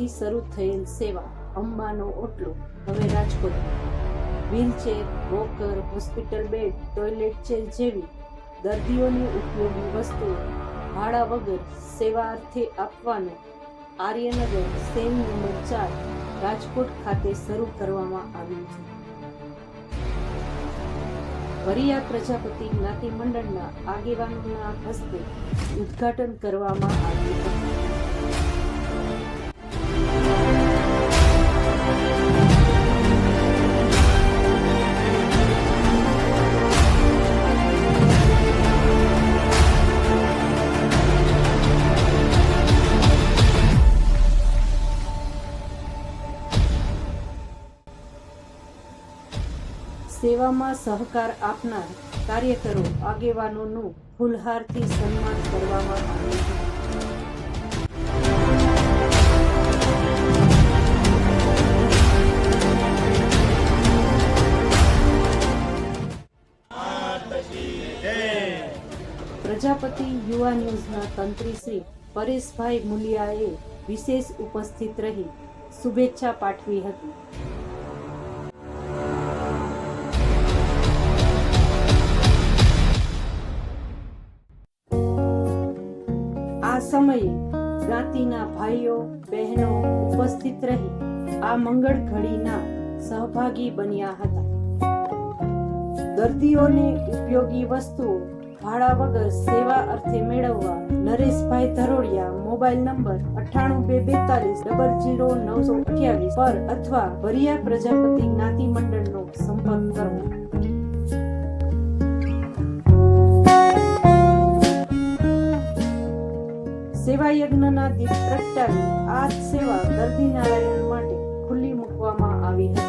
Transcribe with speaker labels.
Speaker 1: આજથી શરૂ થયેલ સેવા અંબાનો ઓટલો હવે Rajkot. Wheelchair, walker, hospital bed, toilet chair જેવી દર્દીઓને ઉપયોગી વસ્તુઓ ભાડા વગર સેવા અર્થે આપવાનો આર્યનગર સેન નંબર 4 રાજકોટ ખાતે શરૂ કરવામાં આવ્યું છે. વરિયા પ્રજાપતિ જ્ઞાતિ મંડળના આગેવાનોના હસ્તે ઉદ્ઘાટન કરવામાં આવ્યું હતું. સેવામાં સહકાર આપનાર કાર્યકરો આગેવાનોનું ફૂલહારથી સન્માન કરવામાં આવ્યું હતું. પ્રજાપતિ યુવા ન્યૂઝના તંત્રી શ્રી પરેશભાઈ મુલિયાએ વિશેષ ઉપસ્થિત રહી શુભેચ્છા પાઠવી હતી. આ સમયે જ્ઞાતિના ભાઈઓ બહેનો ઉપસ્થિત રહી આ મંગળ ઘડીના સહભાગી બન્યા હતા. દર્દીઓને ઉપયોગી વસ્તુઓ ભાડા વગર સેવા અર્થે મેળવવા નરેશભાઈ ધરોડિયા મોબાઈલ નંબર 9824200928 પર અથવા વરિયા પ્રજાપતિ જ્ઞાતિ મંડળનો સંપર્ક કરવો. સેવા યજ્ઞના દીપ પ્રગટાવી આ સેવા દર્દી નારાયણ માટે ખુલ્લી મૂકવામાં આવી હતી.